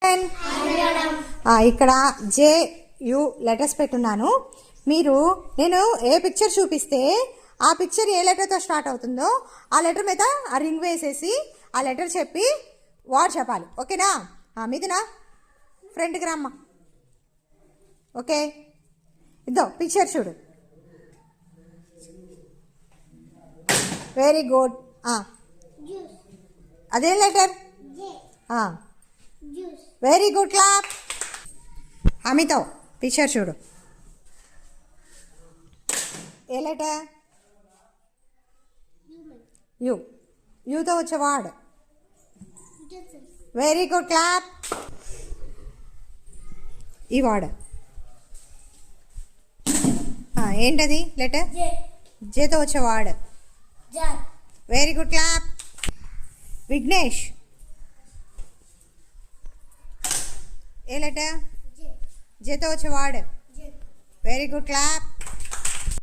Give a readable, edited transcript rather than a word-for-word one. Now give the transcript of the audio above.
Children. ఇక్కడ జే you letters పెట్టున్నాను. మీరు నేను ఏ పిక్చర్ చూపిస్తే ఆ పిక్చర్ ఏ లెటర్తో స్టార్ట్ అవుతుందో ఆ లెటర్ మీద ఆ రింగ్ వేసేసి ఆ లెటర్ చెప్పి వాడు చెప్పాలి. ఓకేనా? మిథునా ఫ్రంట్కి రామ్మా. ఓకే, ఇద్దో పిక్చర్ చూడు. Very good. అదే లెటర్. Very good, clap. అమితో పిక్చర్ చూడు. ఏ లెటర్? యు. యూతో వచ్చే వర్డ్. Very good, clap. ఈ వర్డ్ ఏంటది? లెటర్ జేతో వచ్చే word. Very good, clap. Vignesh ఏ లెటర్? జేతో వచ్చే వర్డ్. Very good, clap.